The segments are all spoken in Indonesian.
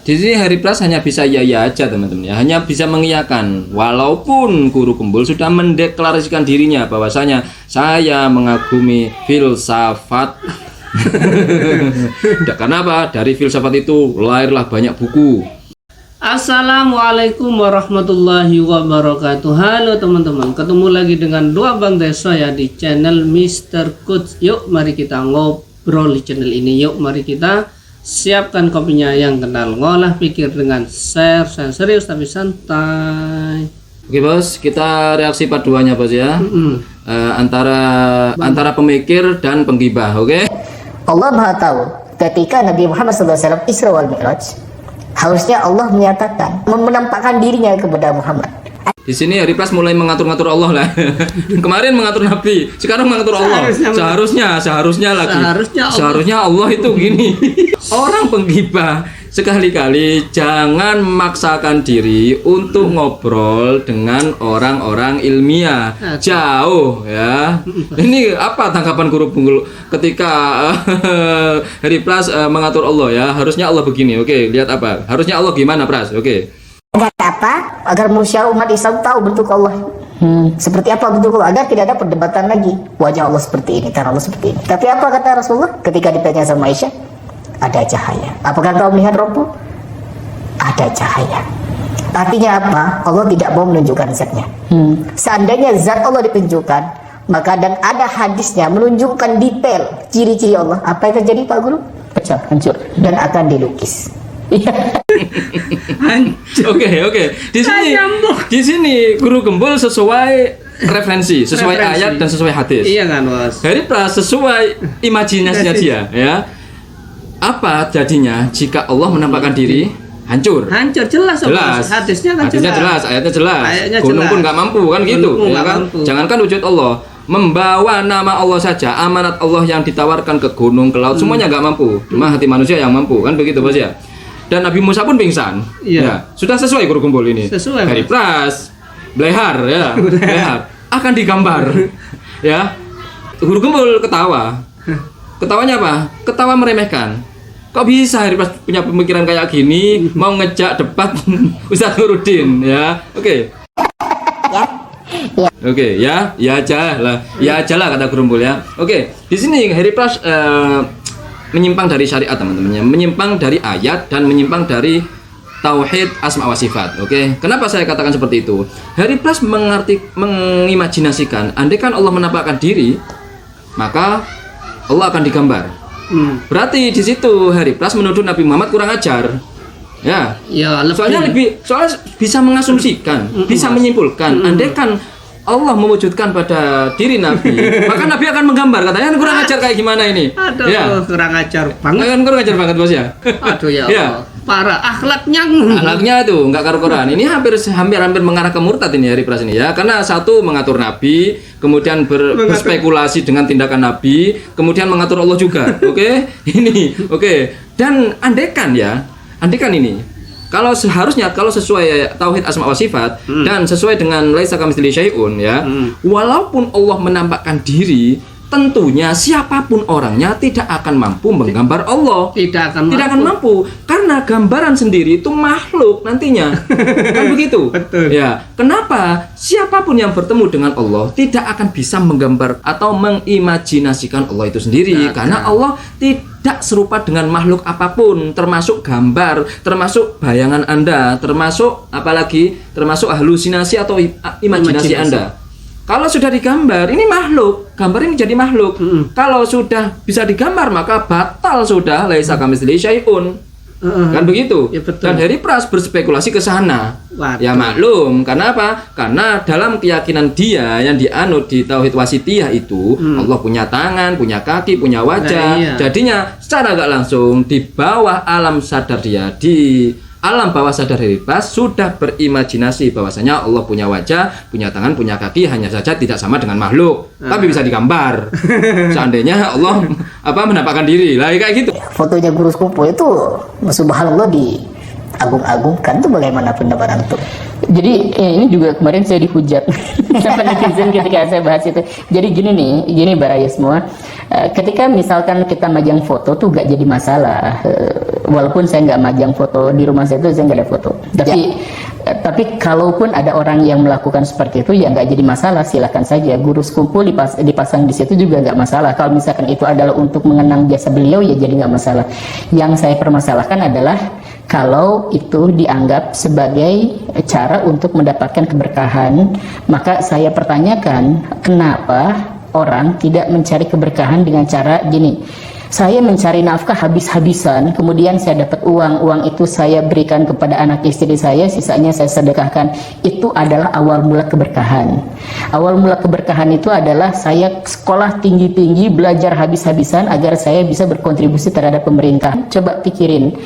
Di sini Hari Pras hanya bisa iya aja teman-teman ya, hanya bisa mengiyakan walaupun Guru Gembul sudah mendeklarasikan dirinya bahwasanya saya mengagumi filsafat. Karena apa? Dari filsafat itu lahirlah banyak buku. Assalamualaikum warahmatullahi wabarakatuh. Halo teman-teman, ketemu lagi dengan dua Bang Desa ya di channel Mr. Coach. Yuk mari kita ngobrol di channel ini. Yuk mari kita siapkan kopinya yang kenal ngolah pikir dengan share serius tapi santai. Oke bos, kita reaksi paduannya bos ya. Antara pemikir dan penggibah, oke? Allah Maha tahu ketika Nabi Muhammad SAW Isra wal Mi'raj, harusnya Allah menyatakan, menampakkan dirinya kepada Muhammad. Di sini Hari Pras mulai mengatur-ngatur Allah lah. Kemarin mengatur Nabi, sekarang mengatur Allah. Seharusnya Allah itu gini. Orang penggibah sekali-kali jangan memaksakan diri untuk ngobrol dengan orang-orang ilmiah. Jauh ya. Ini apa tanggapan Guru Gembul ketika Hari Pras mengatur Allah ya? Harusnya Allah begini. Oke, lihat apa? Harusnya Allah gimana, Pras? Oke. Agar apa? Agar manusia umat Islam tahu bentuk Allah. Seperti apa bentuk Allah? Agar tidak ada perdebatan lagi. Wajah Allah seperti ini, cara Allah seperti ini. Tapi apa kata Rasulullah ketika ditanya sama Aisyah? Ada cahaya. Apakah kau melihat Rabbmu? Ada cahaya. Artinya apa? Allah tidak mau menunjukkan zatnya. Seandainya zat Allah ditunjukkan, maka dan ada hadisnya menunjukkan detail ciri-ciri Allah. Apa yang terjadi Pak Guru? Pecah, hancur dan akan dilukis. Oke. Di sini Guru Gembul sesuai referensi, sesuai ayat dan sesuai hadis. Iya kan, Bos? Hari Pras sesuai imajinasinya dia, ya. Apa jadinya jika Allah menampakkan diri? Hancur, jelas. Hadisnya jelas, ayatnya jelas. Gunung pun nggak mampu kan gitu, ya kan? Jangankan wujud Allah, membawa nama Allah saja, amanat Allah yang ditawarkan ke gunung, ke laut, semuanya nggak mampu. Cuma hati manusia yang mampu, kan begitu bos ya? Dan Nabi Musa pun pingsan. Iya. Ya, sudah sesuai Guru Gembul ini. Sesuai. Hari Pras, belehar ya, belehar akan digambar. Ya, Guru Gembul ketawa. Ketawanya apa? Ketawa meremehkan. Kok bisa Hari Pras punya pemikiran kayak gini, mau ngejak debat Ustadz Nurudin ya? Oke. Oke, ya aja lah kata Guru Gembul ya. Oke, di sini Hari Pras menyimpang dari syariat teman-teman, menyimpang dari ayat dan menyimpang dari tauhid asma wa sifat. Oke, kenapa saya katakan seperti itu? Hari Pras mengimajinasikan, andai kan Allah menampakkan diri, maka Allah akan digambar. Berarti di situ Hari Pras menuduh Nabi Muhammad kurang ajar. Ya, soalnya bisa mengasumsikan, bisa menyimpulkan, andai kan Allah mewujudkan pada diri Nabi, maka Nabi akan menggambar. Katanya kurang ajar kayak gimana ini? Aduh, ya. Kurang ajar banget. Kurang ajar banget bos ya. Aduh ya Allah. Parah akhlaknya tuh nggak karu-karuan. Ini hampir mengarah ke murtad ini Hari Pras ini ya. Karena satu mengatur Nabi, kemudian berspekulasi dengan tindakan Nabi, kemudian mengatur Allah juga. Oke? Ini oke. Dan andekan ini. Kalau sesuai tauhid asma wa sifat dan sesuai dengan laisa kamitslihi syai'un ya, walaupun Allah menampakkan diri, tentunya siapapun orangnya tidak akan mampu menggambar Allah. Tidak akan mampu karena gambaran sendiri itu makhluk nantinya. Kan begitu? Betul. Ya. Kenapa? Siapapun yang bertemu dengan Allah tidak akan bisa menggambar atau mengimajinasikan Allah itu sendiri karena Allah tidak serupa dengan makhluk apapun, termasuk gambar, termasuk bayangan Anda, termasuk halusinasi atau imajinasi Anda. Kalau sudah digambar, ini makhluk, gambar ini jadi makhluk. Kalau sudah bisa digambar, maka batal sudah laisa kamitslihi syai'un. Kan begitu? Ya, betul. Dan Hari Pras berspekulasi ke sana. Waduh. Ya maklum, karena apa? Karena dalam keyakinan dia yang dianut di tauhid wasitiyah itu, Allah punya tangan, punya kaki, punya wajah. Nah, iya. Jadinya secara gak langsung di bawah alam sadar dia, di alam bawah sadar Hari Pras sudah berimajinasi bahwasanya Allah punya wajah, punya tangan, punya kaki, hanya saja tidak sama dengan makhluk, tapi bisa digambar. Seandainya Allah menampakkan diri, lah kayak gitu. Fotonya Guru Skupo itu subhanallah di agung-agungkan tuh bagaimana pendapat antum? Jadi ini juga kemarin saya dihujat sama netizen ketika saya bahas itu. Jadi gini Baraya semua, ketika misalkan kita majang foto tuh gak jadi masalah. Walaupun saya nggak majang foto di rumah saya tuh, saya nggak ada foto. Tapi kalaupun ada orang yang melakukan seperti itu ya nggak jadi masalah, silakan saja. Guru sekumpul dipasang di situ juga nggak masalah. Kalau misalkan itu adalah untuk mengenang jasa beliau ya jadi nggak masalah. Yang saya permasalahkan adalah kalau itu dianggap sebagai cara untuk mendapatkan keberkahan, maka saya pertanyakan kenapa orang tidak mencari keberkahan dengan cara gini. Saya mencari nafkah habis-habisan, kemudian saya dapat uang itu saya berikan kepada anak istri saya, sisanya saya sedekahkan. Itu adalah awal mula keberkahan. Awal mula keberkahan itu adalah saya sekolah tinggi-tinggi, belajar habis-habisan agar saya bisa berkontribusi terhadap pemerintah. Coba pikirin,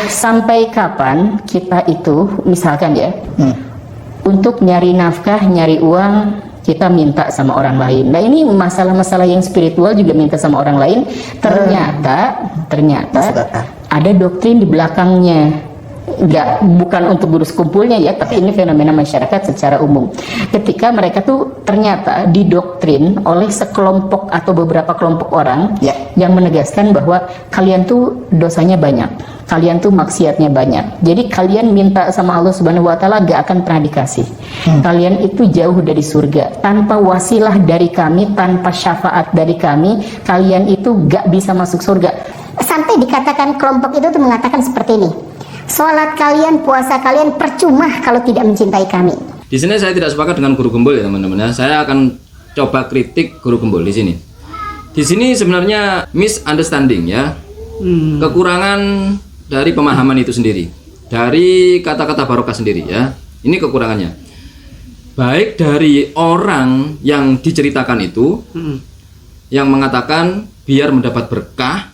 sampai kapan kita itu, misalkan ya, untuk nyari nafkah, nyari uang, kita minta sama orang lain. Nah ini masalah-masalah yang spiritual juga minta sama orang lain. Ternyata ada doktrin di belakangnya. Bukan untuk guru sekumpulnya ya, tapi ini fenomena masyarakat secara umum. Ketika mereka tuh ternyata didoktrin oleh sekelompok atau beberapa kelompok orang yang menegaskan bahwa kalian tuh dosanya banyak, kalian tuh maksiatnya banyak. Jadi kalian minta sama Allah Subhanahu wa taala gak akan pernah dikasih. Kalian itu jauh dari surga. Tanpa wasilah dari kami, tanpa syafaat dari kami, kalian itu gak bisa masuk surga. Sampai dikatakan kelompok itu tuh mengatakan seperti ini. Sholat kalian, puasa kalian percuma kalau tidak mencintai kami. Di sini saya tidak sepakat dengan guru gembul ya teman-teman. Saya akan coba kritik guru gembul di sini. Di sini sebenarnya misunderstanding ya, kekurangan dari pemahaman itu sendiri, dari kata-kata barokah sendiri ya. Ini kekurangannya. Baik dari orang yang diceritakan itu, yang mengatakan biar mendapat berkah,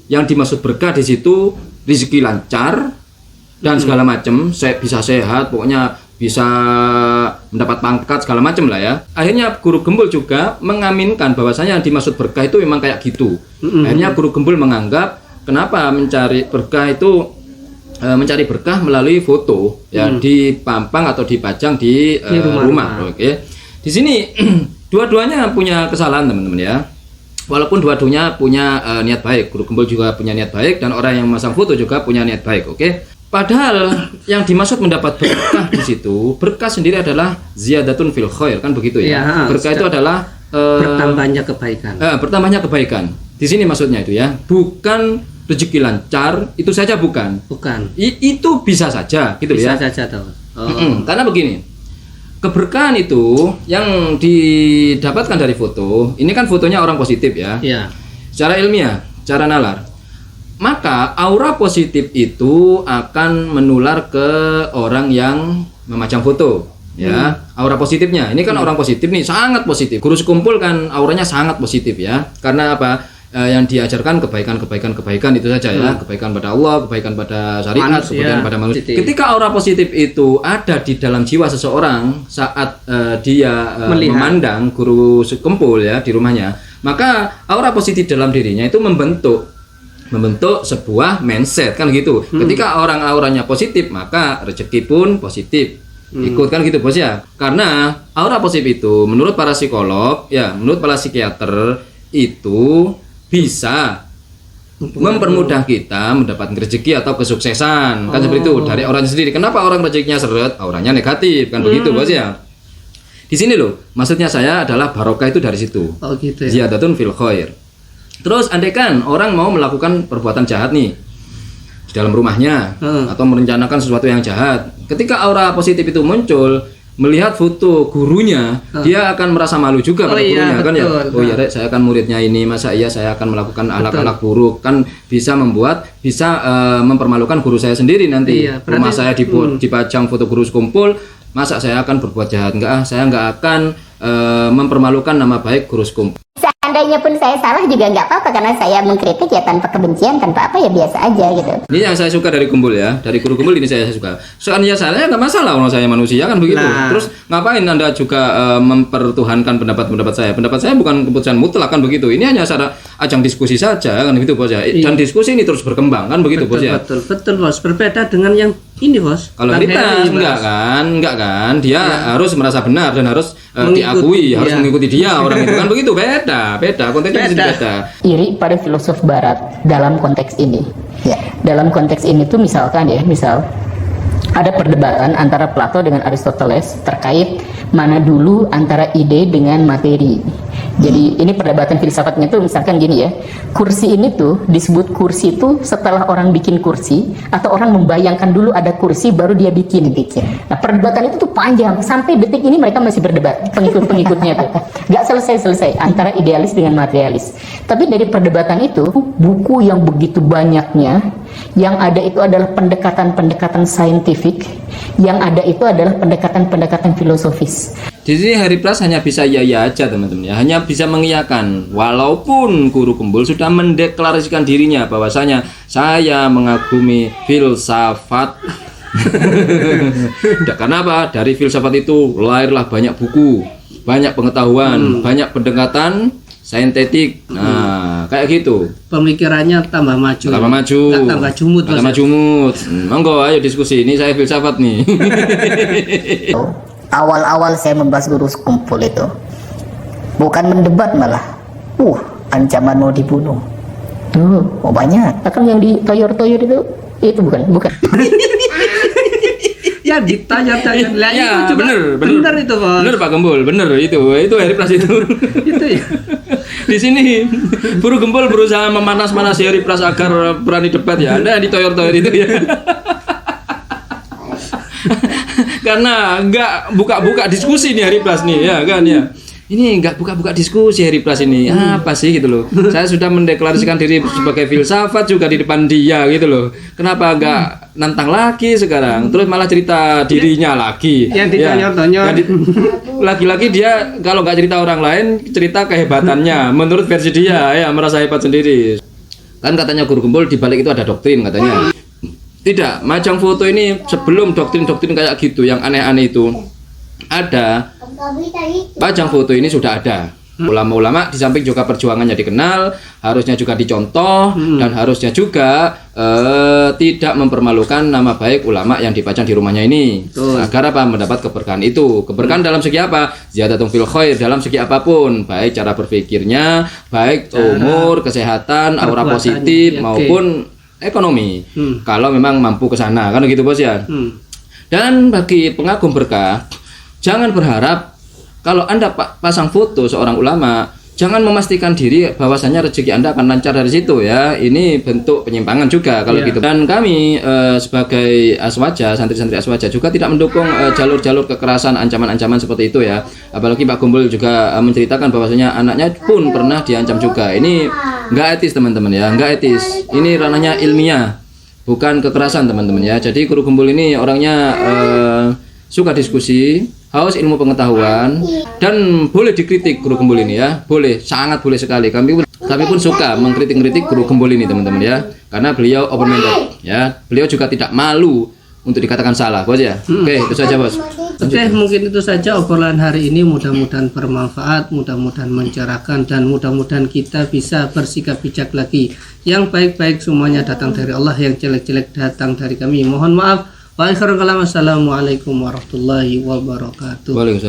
yang dimaksud berkah di situ rezeki lancar dan segala macam, saya bisa sehat, pokoknya bisa mendapat pangkat segala macam lah ya. Akhirnya guru gembul juga mengaminkan bahwasanya yang dimaksud berkah itu memang kayak gitu. Akhirnya guru gembul menganggap kenapa mencari berkah itu mencari berkah melalui foto ya, dipampang atau dipajang di rumah. Oke. Di sini dua-duanya punya kesalahan teman-teman ya. Walaupun dua-duanya punya niat baik, guru gembul juga punya niat baik dan orang yang memasang foto juga punya niat baik, oke? Padahal yang dimaksud mendapat berkah di situ, berkah sendiri adalah ziyadatun fil khair, kan begitu ya? Berkah itu adalah bertambahnya kebaikan. Bertambahnya kebaikan. Di sini maksudnya itu ya, bukan rezeki lancar, itu saja bukan. Bukan. Itu bisa saja, gitu bisa ya. Bisa saja tahu. Karena begini. Keberkahan itu yang didapatkan dari foto, ini kan fotonya orang positif ya. Iya. Secara ilmiah, cara nalar. Maka aura positif itu akan menular ke orang yang memajang foto, ya. Aura positifnya. Ini kan orang positif nih, sangat positif. Guru sekumpul kan auranya sangat positif ya. Karena apa? Yang diajarkan kebaikan itu saja ya, kebaikan pada Allah, kebaikan pada syariat, kebaikan pada manusia. Ketika aura positif itu ada di dalam jiwa seseorang saat dia memandang guru sekumpul ya di rumahnya, maka aura positif dalam dirinya itu membentuk sebuah mindset kan gitu. Ketika orang auranya positif, maka rezeki pun positif. Ikut kan gitu bos ya. Karena aura positif itu menurut para psikolog ya, menurut para psikiater itu bisa mempermudah kita mendapatkan rezeki atau kesuksesan kan seperti itu dari orang sendiri. Kenapa orang rezekinya seret, auranya negatif kan begitu bos ya. Di sini loh maksudnya saya adalah barokah itu dari situ. Oh gitu ya. Ziyadatun fil khair. Terus andaikan orang mau melakukan perbuatan jahat nih di dalam rumahnya atau merencanakan sesuatu yang jahat, ketika aura positif itu muncul, melihat foto gurunya, dia akan merasa malu juga pada gurunya kan ya. Oh ya, saya akan muridnya ini, masa iya saya akan melakukan anak-anak buruk, kan bisa mempermalukan guru saya sendiri nanti. Rumah saya dipajang foto guru sekumpul, masa saya akan berbuat jahat? Enggak, saya enggak akan mempermalukan nama baik guru sekumpul. seandainya pun saya salah juga nggak apa-apa, karena saya mengkritik ya tanpa kebencian, tanpa apa, ya biasa aja gitu. Ini yang saya suka dari Kumpul ya, dari Guru Kumpul ini saya suka. Soalnya saya nggak masalah, orang saya manusia kan begitu. Nah. Terus ngapain Anda juga mempertuhankan pendapat-pendapat saya? Pendapat saya bukan keputusan mutlak kan begitu. Ini hanya ajang diskusi saja kan gitu bos ya. Dan diskusi ini terus berkembang kan begitu bos ya. Betul bos. Berbeda dengan yang ini bos. Kalau Bang Ripras Heri, enggak kan, dia harus merasa benar dan harus diakui, harus iya. mengikuti dia orang itu kan begitu. Beda konteksnya beda. Iri pada filosof barat dalam konteks ini. Ya. Dalam konteks ini tuh misalkan ya, misal ada perdebatan antara Plato dengan Aristoteles terkait mana dulu antara ide dengan materi. Jadi ini perdebatan filsafatnya tuh misalkan gini ya, kursi ini tuh disebut kursi itu setelah orang bikin kursi atau orang membayangkan dulu ada kursi baru dia bikin. Nah perdebatan itu tuh panjang, sampai detik ini mereka masih berdebat, pengikut-pengikutnya tuh nggak selesai antara idealis dengan materialis. Tapi dari perdebatan itu buku yang begitu banyaknya, yang ada itu adalah pendekatan-pendekatan saintifik, yang ada itu adalah pendekatan-pendekatan filosofis. Di sini Heriplus hanya bisa ya aja teman-teman ya, hanya bisa mengiyakan walaupun Guru Kumpul sudah mendeklarasikan dirinya bahwasanya saya mengagumi filsafat. Karena apa? Dari filsafat itu lahirlah banyak buku, banyak pengetahuan, banyak pendekatan saintetik. Nah, kayak gitu. Pemikirannya tambah maju. Nggak tambah jumut. Tambah jumut. Monggo ayo diskusi, ini saya filsafat nih. Awal-awal saya membahas Guru Kumpul itu bukan mendebat, malah ancaman mau dibunuh. Oh banyak. Akan yang ditoyor-toyor itu bukan. Ya ditanya-tanya. Lah Ya, itu juga bener itu bos. Bener Pak Kumpul, bener itu Heriplus itu. Itu ya. Di sini Guru Kumpul berusaha memanas-manasi Heriplus agar berani debat ya. Anda ditoyor-toyor itu ya. Karena enggak buka-buka diskusi nih Heriplus nih ya kan ya. Ini enggak buka-buka diskusi Heriplus ini. Apa sih gitu loh. Saya sudah mendeklarasikan diri sebagai filsafat juga di depan dia gitu loh. Kenapa enggak nantang lagi sekarang? Terus malah cerita dirinya lagi. Yang ditonyor-tonyor. Lagi-lagi dia kalau nggak cerita orang lain, cerita kehebatannya menurut versi dia ya, merasa hebat sendiri. Kan katanya Guru Kumpul di balik itu ada doktrin katanya. Tidak, Majang Foto ini sebelum doktrin-doktrin kayak gitu yang aneh-aneh itu ada, Majang Foto ini sudah ada. Ulama-ulama di samping juga perjuangannya dikenal, harusnya juga dicontoh dan harusnya juga tidak mempermalukan nama baik ulama yang dipajang di rumahnya ini. Agar apa? Mendapat keberkahan itu. Keberkahan dalam segi apa? Ziyadatun fil khair, dalam segi apapun, baik cara berpikirnya, baik umur, kesehatan, aura positif maupun ekonomi. Kalau memang mampu ke sana, kan gitu bos ya. Dan bagi pengagum berkah, jangan berharap kalau Anda pasang foto seorang ulama, jangan memastikan diri bahwasanya rezeki Anda akan lancar dari situ ya. Ini bentuk penyimpangan juga kalau gitu. Dan kami sebagai Aswaja, santri-santri Aswaja juga tidak mendukung jalur-jalur kekerasan, ancaman-ancaman seperti itu ya. Apalagi Pak Kumpul juga menceritakan bahwasanya anaknya pun pernah diancam juga. Ini nggak etis teman-teman ya, nggak etis. Ini ranahnya ilmiah, bukan kekerasan teman-teman ya. Jadi Guru Kumpul ini orangnya suka diskusi, haus ilmu pengetahuan, dan boleh dikritik Guru Kumpul ini ya, boleh, sangat boleh sekali. Kami pun suka mengkritik Guru Kumpul ini teman-teman ya, karena beliau open minded ya, beliau juga tidak malu untuk dikatakan salah bos ya. Oke, itu saja bos. Oke, mungkin itu saja obrolan hari ini. Mudah-mudahan bermanfaat, mudah-mudahan mencerahkan, dan mudah-mudahan kita bisa bersikap bijak lagi. Yang baik-baik semuanya datang dari Allah, yang jelek-jelek datang dari kami. Mohon maaf. Wa akhiru kalam, assalamualaikum warahmatullahi wabarakatuh. Waalaikumsalam.